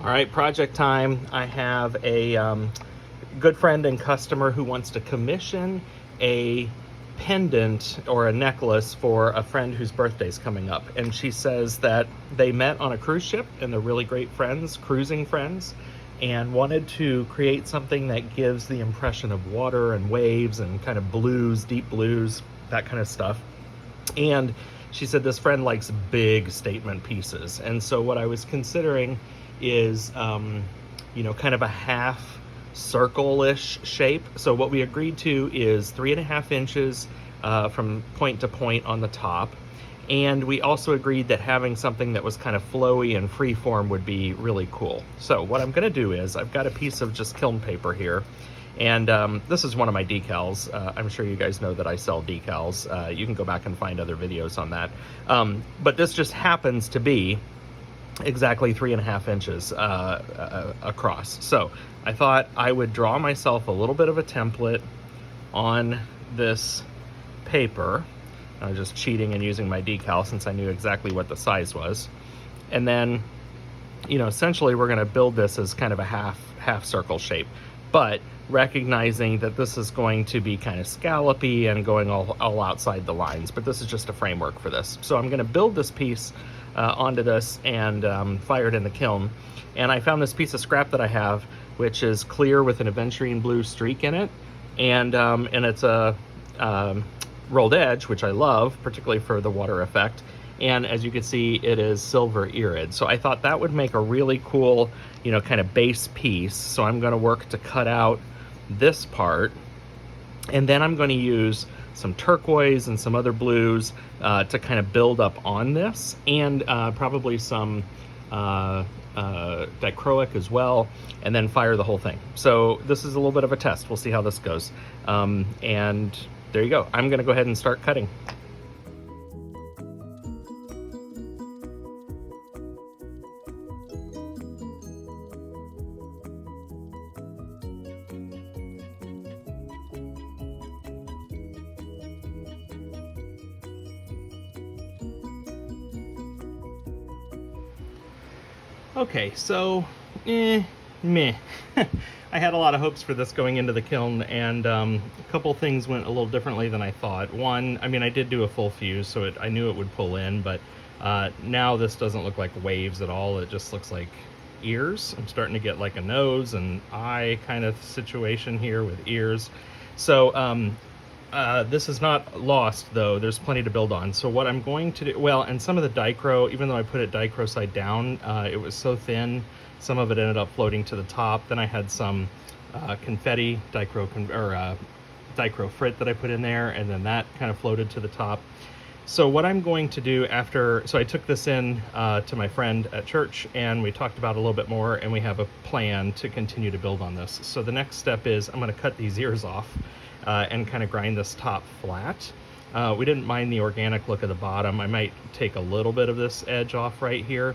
All right, project time. I have a good friend and customer who wants to commission a pendant or a necklace for a friend whose birthday is coming up. And she says that they met on a cruise ship and they're really great friends, cruising friends, and wanted to create something that gives the impression of water and waves and kind of blues, deep blues, that kind of stuff. And she said this friend likes big statement pieces. And so what I was considering is, kind of a half circle-ish shape. So what we agreed to is 3.5 inches from point to point on the top. And we also agreed that having something that was kind of flowy and freeform would be really cool. So what I'm gonna do is, I've got a piece of just kiln paper here. And this is one of my decals. I'm sure you guys know that I sell decals. You can go back and find other videos on that. But this just happens to be exactly 3.5 inches across. So I thought I would draw myself a little bit of a template on this paper. I was just cheating and using my decal since I knew exactly what the size was. And then, essentially we're gonna build this as kind of a half circle shape, but recognizing that this is going to be kind of scallopy and going all outside the lines, but this is just a framework for this. So I'm gonna build this piece onto this and fire it in the kiln. And I found this piece of scrap that I have, which is clear with an aventurine blue streak in it. And it's a rolled edge, which I love, particularly for the water effect. And as you can see, it is silver irid. So I thought that would make a really cool, kind of base piece. So I'm gonna work to cut out this part. And then I'm gonna use some turquoise and some other blues to kind of build up on this, and probably some dichroic as well, and then fire the whole thing. So this is a little bit of a test. We'll see how this goes. And there you go. I'm gonna go ahead and start cutting. Okay, so, meh. I had a lot of hopes for this going into the kiln, and a couple things went a little differently than I thought. One, I did do a full fuse, so I knew it would pull in, but now this doesn't look like waves at all. It just looks like ears. I'm starting to get like a nose and eye kind of situation here with ears. So this is not lost, though. There's plenty to build on. So what I'm going to do, well, and some of the dichro, even though I put it dichro side down, it was so thin, some of it ended up floating to the top. Then I had some confetti dichro frit that I put in there, and then that kind of floated to the top. So what I'm going to do so I took this in to my friend at church, and we talked about it a little bit more, and we have a plan to continue to build on this. So the next step is I'm going to cut these ears off and kind of grind this top flat. We didn't mind the organic look of the bottom. I might take a little bit of this edge off right here.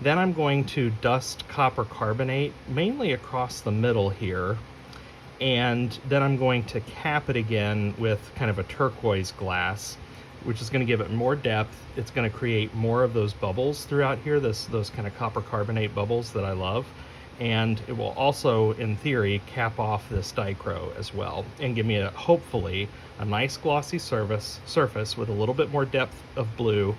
Then I'm going to dust copper carbonate mainly across the middle here, and then I'm going to cap it again with kind of a turquoise glass, which is going to give it more depth. It's going to create more of those bubbles throughout here, those kind of copper carbonate bubbles that I love. And it will also, in theory, cap off this dichro as well and give me hopefully a nice glossy surface with a little bit more depth of blue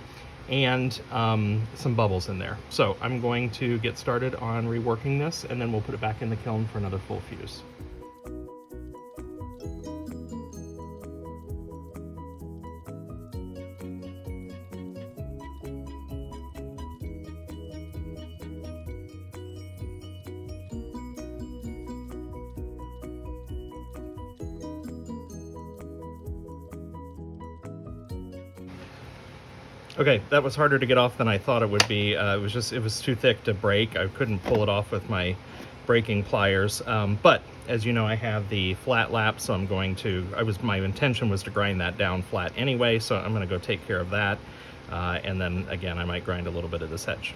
and some bubbles in there. So I'm going to get started on reworking this, and then we'll put it back in the kiln for another full fuse. Okay, that was harder to get off than I thought it would be. It was too thick to break. I couldn't pull it off with my breaking pliers. But as you know, I have the flat lap, so my intention was to grind that down flat anyway, so I'm gonna go take care of that. And then again, I might grind a little bit of this edge.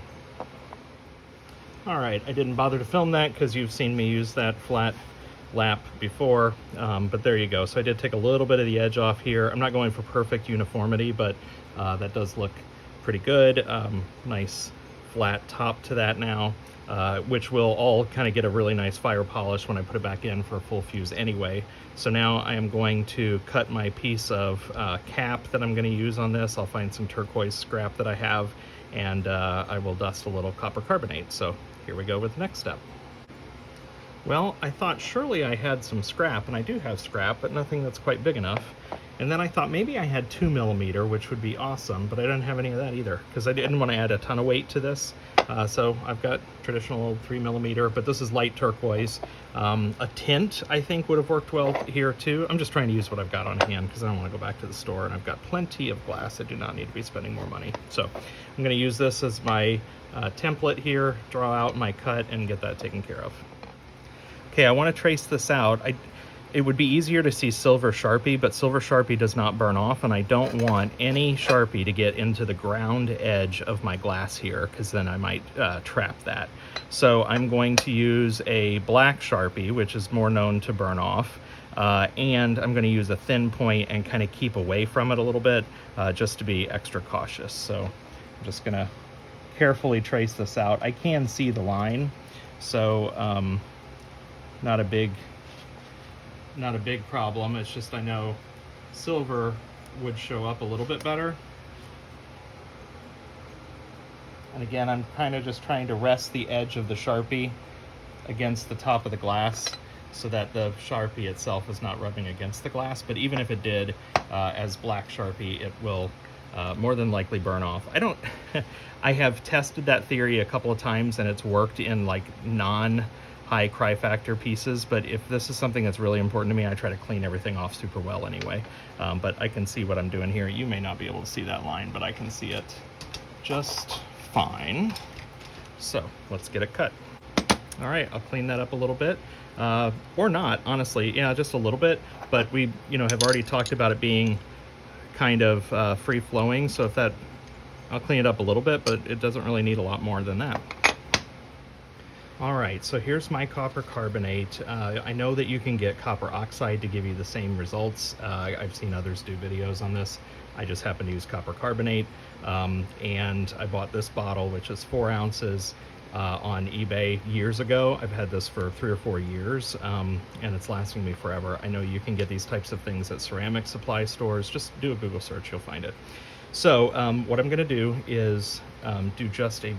All right, I didn't bother to film that because you've seen me use that flat lap before, but there you go. So I did take a little bit of the edge off here. I'm not going for perfect uniformity, but that does look pretty good. Nice flat top to that now, which will all kind of get a really nice fire polish when I put it back in for a full fuse anyway. So now I am going to cut my piece of cap that I'm going to use on this. I'll find some turquoise scrap that I have, and I will dust a little copper carbonate. So here we go with the next step. Well, I thought surely I had some scrap, and I do have scrap, but nothing that's quite big enough. And then I thought maybe I had 2mm, which would be awesome, but I didn't have any of that either, because I didn't want to add a ton of weight to this. So I've got traditional 3mm, but this is light turquoise. A tint, I think, would have worked well here too. I'm just trying to use what I've got on hand, because I don't want to go back to the store, and I've got plenty of glass. I do not need to be spending more money. So I'm going to use this as my template here, draw out my cut, and get that taken care of. Okay, I want to trace this out. It would be easier to see silver Sharpie, but silver Sharpie does not burn off, and I don't want any Sharpie to get into the ground edge of my glass here, because then I might trap that. So I'm going to use a black Sharpie, which is more known to burn off, and I'm going to use a thin point and kind of keep away from it a little bit, just to be extra cautious. So I'm just going to carefully trace this out. I can see the line, so not a big problem. It's just I know silver would show up a little bit better. And again, I'm kind of just trying to rest the edge of the Sharpie against the top of the glass so that the Sharpie itself is not rubbing against the glass. But even if it did, as black Sharpie, it will more than likely burn off. I have tested that theory a couple of times, and it's worked in like high cry factor pieces, but if this is something that's really important to me, I try to clean everything off super well anyway. But I can see what I'm doing here. You may not be able to see that line, but I can see it just fine. So let's get it cut. All right, I'll clean that up a little bit, or not, honestly. Yeah, just a little bit, but we have already talked about it being kind of free flowing, so I'll clean it up a little bit, but it doesn't really need a lot more than that. All right, so here's my copper carbonate. I know that you can get copper oxide to give you the same results. I've seen others do videos on this. I just happen to use copper carbonate. And I bought this bottle, which is 4 ounces on eBay years ago. I've had this for 3 or 4 years, and it's lasting me forever. I know you can get these types of things at ceramic supply stores. Just do a Google search, you'll find it. So what I'm gonna do is do just I'm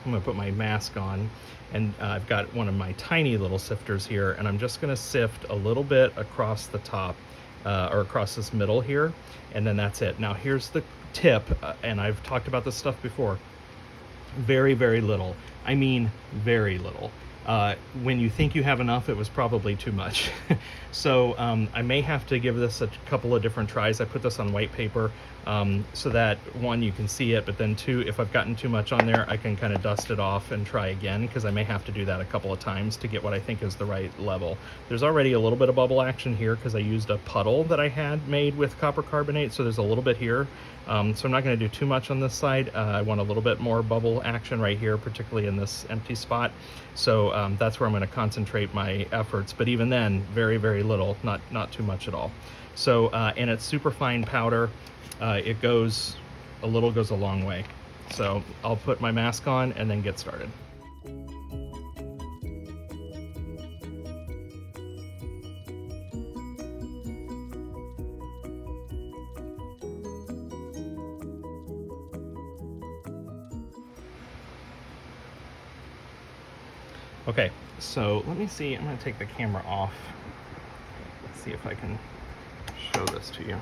gonna put my mask on, and I've got one of my tiny little sifters here, and I'm just gonna sift a little bit across the top, or across this middle here, and then that's it. Now here's the tip, and I've talked about this stuff before. Very, very little. I mean very little. When you think you have enough, it was probably too much. So I may have to give this a couple of different tries. I put this on white paper so that, one, you can see it, but then two, if I've gotten too much on there, I can kind of dust it off and try again, because I may have to do that a couple of times to get what I think is the right level. There's already a little bit of bubble action here because I used a puddle that I had made with copper carbonate, so there's a little bit here. So I'm not going to do too much on this side. I want a little bit more bubble action right here, particularly in this empty spot. So that's where I'm going to concentrate my efforts. But even then, very, very little, not too much at all. So, and it's super fine powder. It goes a long way. So I'll put my mask on and then get started. Okay, so let me see. I'm going to take the camera off. Let's see if I can show this to you.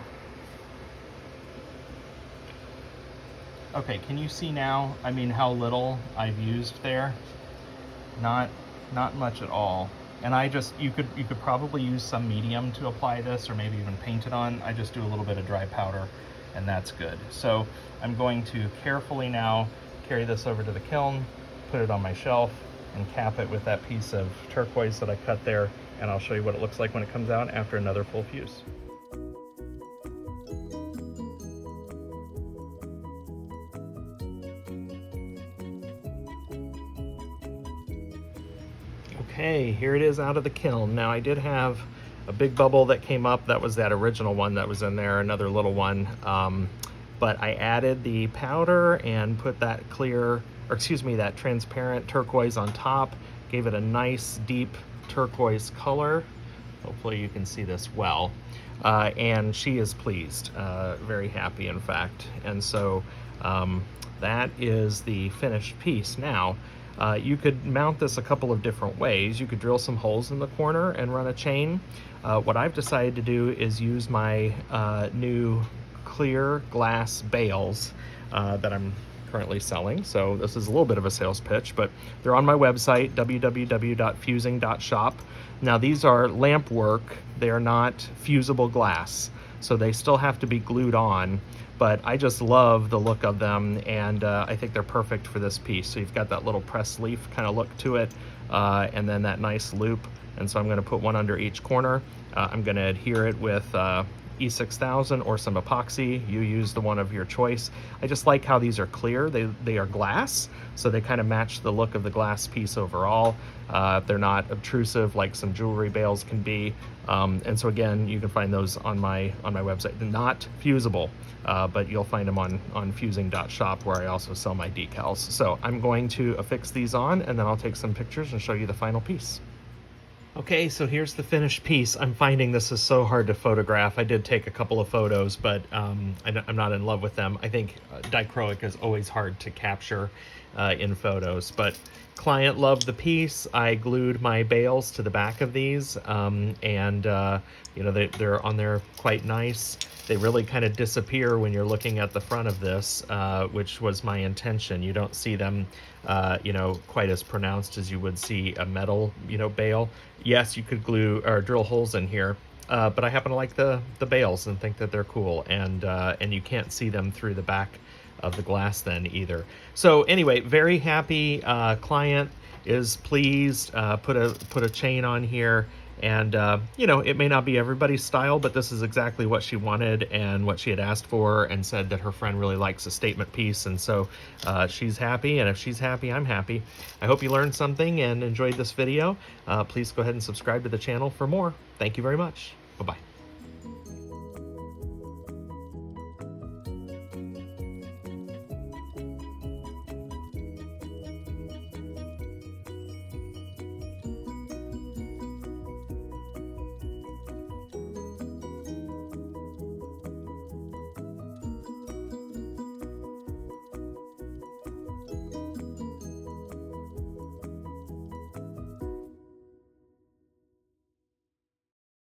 Okay, can you see now? I mean, how little I've used there? Not much at all. And you could probably use some medium to apply this, or maybe even paint it on. I just do a little bit of dry powder, and that's good. So I'm going to carefully now carry this over to the kiln, put it on my shelf, and cap it with that piece of turquoise that I cut there, and I'll show you what it looks like when it comes out after another full fuse. Okay, here it is out of the kiln. Now I did have a big bubble that came up. That was that original one that was in there, another little one. But I added the powder and put that clear or excuse me, that transparent turquoise on top, gave it a nice deep turquoise color. Hopefully you can see this well. And she is pleased, very happy in fact. And so that is the finished piece. Now, you could mount this a couple of different ways. You could drill some holes in the corner and run a chain. What I've decided to do is use my new clear glass bales that I'm currently selling. So this is a little bit of a sales pitch, but they're on my website, www.fusing.shop. Now these are lamp work. They are not fusible glass, so they still have to be glued on, but I just love the look of them, and I think they're perfect for this piece. So you've got that little press leaf kind of look to it, and then that nice loop. And so I'm going to put one under each corner. I'm going to adhere it with E6000 or some epoxy. You use the one of your choice. I just like how these are clear. They are glass, so they kind of match the look of the glass piece overall. They're not obtrusive like some jewelry bales can be. And so again, you can find those on my website. They're not fusible, but you'll find them on fusing.shop, where I also sell my decals. So I'm going to affix these on, and then I'll take some pictures and show you the final piece. Okay, so here's the finished piece. I'm finding this is so hard to photograph. I did take a couple of photos, but I'm not in love with them. I think dichroic is always hard to capture in photos, but client loved the piece. I glued my bales to the back of these, and you know, they're on there quite nice. They really kind of disappear when you're looking at the front of this, which was my intention. You don't see them, you know, quite as pronounced as you would see a metal, you know, bale. Yes, you could glue or drill holes in here, but I happen to like the bales and think that they're cool, and you can't see them through the back of the glass then either. So anyway, very happy. Client is pleased. Put a chain on here. And, you know, it may not be everybody's style, but this is exactly what she wanted and what she had asked for, and said that her friend really likes a statement piece. And so she's happy, and if she's happy, I'm happy. I hope you learned something and enjoyed this video. Please go ahead and subscribe to the channel for more. Thank you very much. Bye-bye.